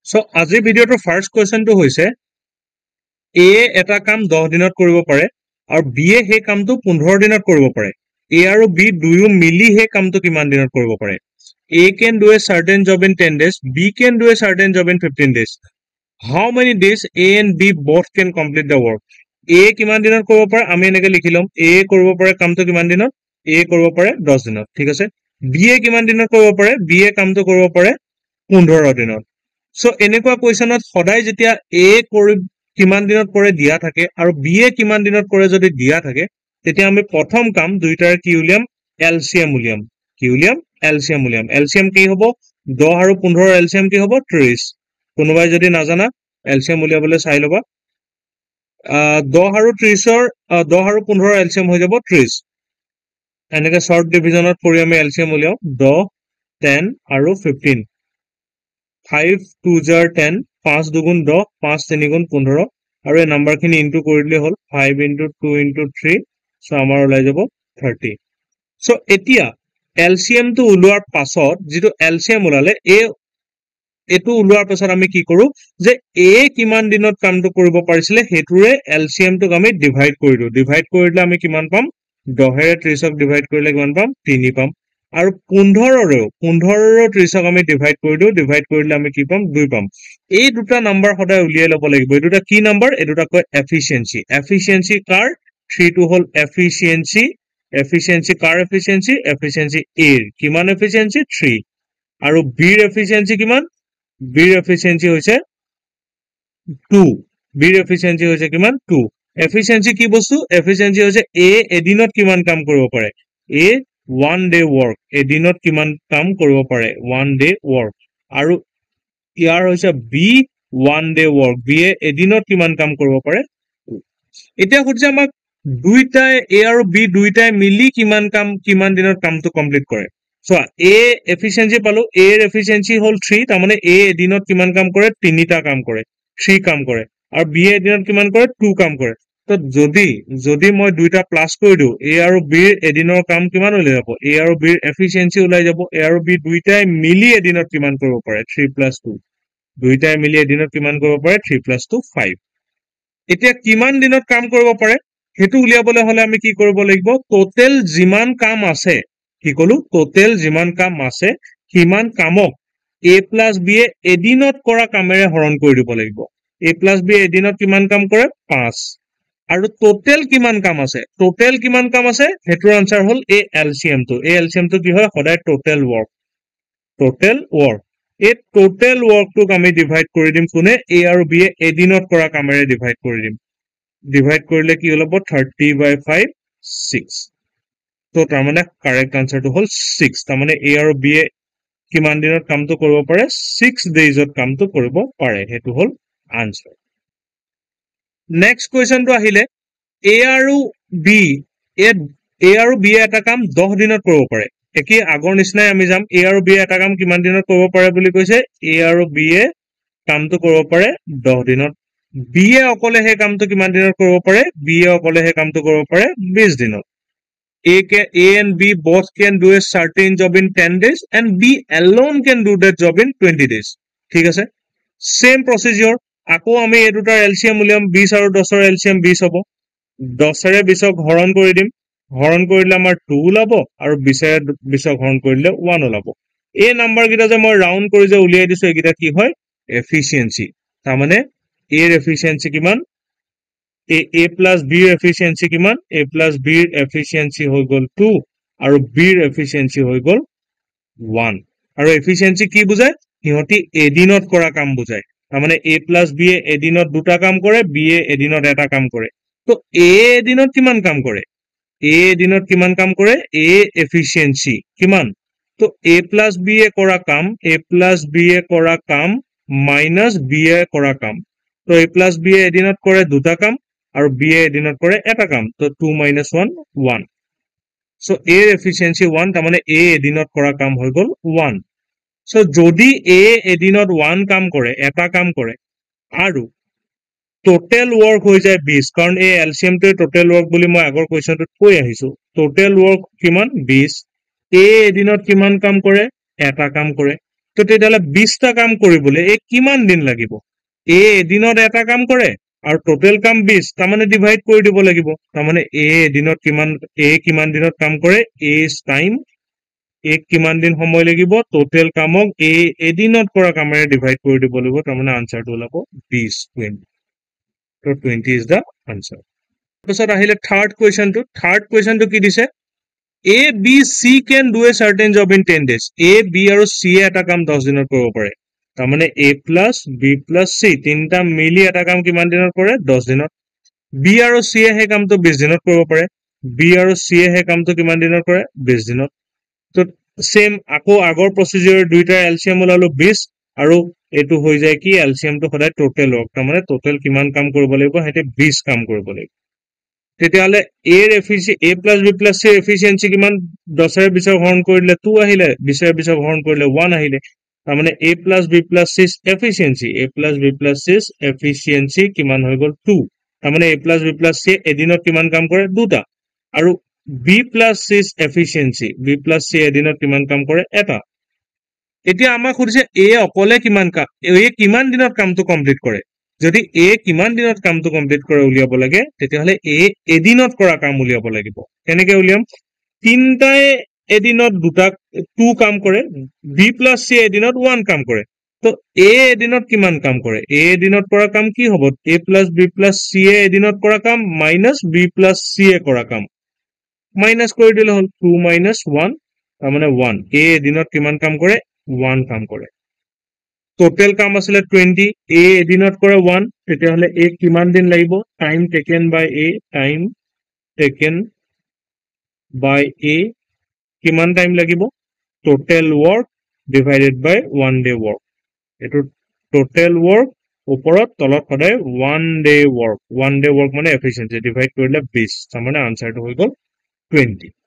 So আজি ভিডিওটোৰ first কোৱেশ্চনটো হৈছে এ এটা কাম 10 দিনত কৰিব পাৰে আৰু বি এ সেই কামটো 15 দিনত কৰিব পাৰে। এ আৰু বি দুয়ো মিলি সেই কামটো কিমান দিনত কৰিব পাৰে? A can do a certain job in 10 days, B can do a certain job in 15 days. How many days A and B both can complete the work? A কিমান দিনত কৰিব পাৰে আমি এনেকৈ লিখি লম A কৰিব পাৰে কামটো কিমান দিনত A কৰিব পাৰে 10 দিনত ঠিক আছে B এ কিমান দিনত কৰিব পাৰে B এ কামটো কৰিব পাৰে 15 দিনত So এনেকুৱা কোৱেশ্চনত সদায় যেতিয়া A কৰি কিমান দিনত কৰে দিয়া থাকে আৰু B এ কিমান দিনত কৰে যদি দিয়া থাকে তেতিয়া আমি প্ৰথম কাম দুইটাৰ কি উলিয়াম LCM উলিয়াম কি উলিয়াম LCM উলিয়াম LCM কি হ'ব 10 আৰু 15 LCM কি হ'ব 30 কোনোবাই যদি নাজানা LCM উলিয়াবলৈ চাই লবা 10 আৰু 30 ৰ 10 আৰু 15 LCM হৈ যাব 30 এনেকৈ শৰ্ট ডিভিজনত কৰি আমি LCM উলিয়াও 10 10 আৰু 15 5 2 jar 10 5 দুগুণ 10 5 3 গুণ 15 আৰু এই নাম্বাৰখিনি ইনটু কৰিলে হ'ল 5 into 2 into 3 সো আমাৰ ওলাই যাব 30 সো এতিয়া LCM টো উলোৱাৰ পাছত যেটো LCM উলালে এটো উলোৱাৰ পাছত আমি কি কৰো যে A কিমান দিনত কামটো কৰিব পাৰিছিলে হেতুৰে LCM টোক আমি ডিভাইড কৰি দিও ডিভাইড কৰিলে আমি কিমান পাম 10 ৰে 30 ক ডিভাইড কৰিলে কিমান পাম 3 পাম আৰু 15 ৰে 30 ক আমি ডিভাইড কৰি দিও ডিভাইড কৰিলে আমি কি পাম 2 পাম এই দুটা নাম্বাৰ সদায় উলিয়াই লব লাগিব এই দুটা কি নাম্বাৰ এই দুটা কয় এফিশিয়েন্সি কাৰ 3 টো হল এফিশিয়েন্সি কাৰ এফিশিয়েন্সি A কিমান এফিশিয়েন্সি 3 আৰু B ৰ এফিশিয়েন্সি কিমান B ৰ এফিশিয়েন্সি হৈছে 2 B ৰ এফিশিয়েন্সি হৈছে কিমান 2 এফিশিয়েন্সি কি বস্তু এফিশিয়েন্সি হৈছে A এদিনত কিমান কাম কৰিব পাৰে A 1 day work এদিনত কিমান কাম কৰিব পাৰে 1 day work আৰু ইয়াৰ হৈছে B 1 day work B এদিনত কিমান কাম কৰিব পাৰে এতিয়া খুজিছে আমাক দুইটাই A আৰু B দুইটাই মিলি কিমান দিনৰ কামটো কমপ্লিট কৰে So A efficiency পালো A ৰ efficiency হল 3 তাৰ মানে A এদিনত কিমান কাম কৰে 3টা কাম কৰে 3 কাম কৰে আৰু B এদিনত কিমান কৰে 2 কাম কৰে তো যদি মই দুইটা প্লাস কৰি দিও A আৰু B এদিনৰ কাম কিমান ওলাই যাব A আৰু B ৰ efficiency ওলাই যাব A আৰু B দুইটাই মিলি এদিনত কিমান কৰিব পাৰে 3 + 2 দুইটাই মিলি এদিনত কিমান কৰিব পাৰে 3 + 2 5 এতিয়া কিমান দিনত কাম কৰিব পাৰে হেতু উলিয়াবলৈ হলে আমি কি কৰিব লাগিব টোটাল যিমান কাম আছে কি কলো টোটাল যিমান কাম আছে কিমান কামক A + B এদিনত কৰা কামেৰে হৰণ কৰি দিব লাগিব A + B এদিনত কিমান কাম কৰে 5 আৰু টোটাল কিমান কাম আছে হেতুৰ আনসাৰ হল A LCM টো কি হয় সদায় টোটাল ওয়াৰ্ক এই টোটাল ওয়াৰ্কটোক আমি ডিভাইড কৰি দিম কোনে A আৰু B এদিনত কৰা কামেৰে ডিভাইড কৰি দিম ডিভাইড কৰিলে কি হ'ব 30/5 6 তো তাৰ মানে কাৰেক্ট আনসাৰটো হল 6 তাৰ মানে A আৰু B কিমান দিনত কামটো কৰিব পাৰে 6 ডেজত কামটো কৰিব পাৰে হেতু হল আনসাৰ নেক্সট কোৱেশ্চনটো আহিলে A আৰু B এটা কাম 10 দিনত কৰিব পাৰে একি আগৰ নিচিনাই আমি যাম A আৰু B এটা কাম কিমান দিনত কৰিব পাৰে বুলি কৈছে A আৰু B কামটো কৰিব পাৰে 10 দিনত B অকলে হে কামটো কিমান দিনত কৰিব পাৰে B অকলে হে কামটো কৰিব পাৰে 20 দিনত A and B both can do a certain job in 10 days and B alone can do that job in 20 days ঠিক আছে same procedure আকৌ আমি এই দুটাৰ LCM উলিয়াম 20 আৰু 10 ৰ LCM 20 হ'ব 10 ৰে 20 ক হৰণ কৰি দিম হৰণ কৰিলে আমাৰ 2 ওলাব আৰু 20 ৰে 20 ক হৰণ কৰিলে 1 ওলাব এই নাম্বাৰ কিটা যে মই ৰাউন্ড কৰি যে উলিয়াই দিছো এইকিটা কি হয় এফিশিয়েন্সি তাৰ মানে A ৰ এফিশিয়েন্সি কিমান A + B ৰ এফিশিয়েন্সি কিমান A + B ৰ এফিশিয়েন্সি হৈ গল 2 আৰু B ৰ এফিশিয়েন্সি হৈ গল 1 আৰু এফিশিয়েন্সি কি বুজায় হিহতি এদিনত কৰা কাম বুজায় তাৰ মানে A + B এদিনত দুটা কাম কৰে B এদিনত এটা কাম কৰে তো A এদিনত কিমান কাম কৰে A এদিনত কিমান কাম কৰে A এফিশিয়েন্সি কিমান তো A + B কৰা কাম মাইনাস B কৰা কাম তো A + B এদিনত কৰে দুটা কাম আৰু B এদিনত কৰে এটা কাম তো 2 - 1 1 সো A ৰ এফিশিয়েন্সি 1 তাৰ মানে A এদিনত কৰা কাম হৈ গল 1 সো যদি A এদিনত 1 কাম কৰে এটা কাম কৰে আৰু টোটাল ওয়াৰ্ক হৈ যায় 20 কাৰণ এই LCM টো টোটাল ওয়াৰ্ক বুলি মই আগৰ কোৱেশ্চনটোত কৈ আহিছো টোটাল ওয়াৰ্ক কিমান 20 A এদিনত কিমান কাম কৰে এটা কাম কৰে তো তেতিয়াহ'লে 20টা কাম কৰিবলৈ এই কিমান দিন লাগিব এ এদিনত এটা কাম কৰে আৰু টোটেল কাম 20 তাৰমানে ডিভাইড কৰি দিব লাগিব তাৰমানে এ এদিনত কিমান দিনত কাম কৰে এ টাইম এক কিমান দিন সময় লাগিব টোটেল কামক এ এদিনত কৰা কামেৰে ডিভাইড কৰি দিব লাগিব তাৰমানে আনসাৰটো ওলাব 20 20 তো 20 ইজ দা আনসাৰ তাৰপিছত আহিলে থাৰ্ড কুৱেশ্যনটো কি দিছে A, B, C can do a certain job in 10 days. A, B আৰু C এটা কাম 10 দিনত কৰিব পাৰে তাৰমানে A plus B plus C তিনিটা মিলি এটা কাম কিমান দিনত কৰে 10 দিনত B আৰু C সেই কামটো 20 দিনত কৰিব পাৰে B আৰু C সেই কামটো কিমান দিনত কৰে 20 দিনত তো সেম আকৌ আগৰ প্ৰসিডিউৰ দুইটা এলসিএম ওলালো 20 আৰু এটো হৈ যায় কি এলসিএমটো সদায় টোটেল হওক তাৰমানে টোটেল কিমান কাম কৰিব লাগিব হেতে 20 কাম কৰিব লাগিব তেতিয়াহলে a এর efficiency a plus b plus c efficiency কিমান 10 এর 20 হরণ কৰিলে 2 আহিলে 20 এৰ 20 হৰণ কৰিলে 1 আহিলে তাৰ মানে a plus b plus c efficiency কিমান হৈ গল 2 তাৰ মানে a plus b plus c এদিনত কিমান কাম কৰে দুটা আৰু b plus c এদিনত কিমান কাম কৰে এটা এতিয়া আমাক খুদিছে a অকলে কিমান কাম a কিমান দিনত কামটো কমপ্লিট কৰে যদি এ কিমান দিনত কামটো কমপ্লিট কৰে উলিয়াব লাগে তেতিয়াহলে এ এদিনত কৰা কাম উলিয়াব লাগিব কেনেকৈ উলিয়াম তিনটাই এদিনত দুটা 2 কাম কৰে বি প্লাস সি এদিনত 1 কাম কৰে তো এ এদিনত কিমান কাম কৰে এ এদিনত কৰা কাম কি হ'ব এ প্লাস বি প্লাস সি এদিনত কৰা কাম মাইনাস বি প্লাস সি কৰা কাম মাইনাস কৰি দিলে হল 2 minus 1 তাৰমানে 1 এ এদিনত কিমান কাম কৰে 1 কাম কৰে টোটেল কাম আসলে 20 a এদিনত কৰে 1 তেতিয়াহলে a কিমান দিন লাগিব টাইম টেকেন বাই a কিমান টাইম লাগিব টোটেল ওয়ার্ক ডিভাইডেড বাই 1 ডে ওয়ার্ক এটো টোটেল ওয়ার্ক ওপৰত তলত সদায় 1 ডে ওয়াৰ্ক মানে এফিসিয়েন্সি ডিভাইড কৰিলে 20 তাৰমানে আনসাৰটো হৈ গল 20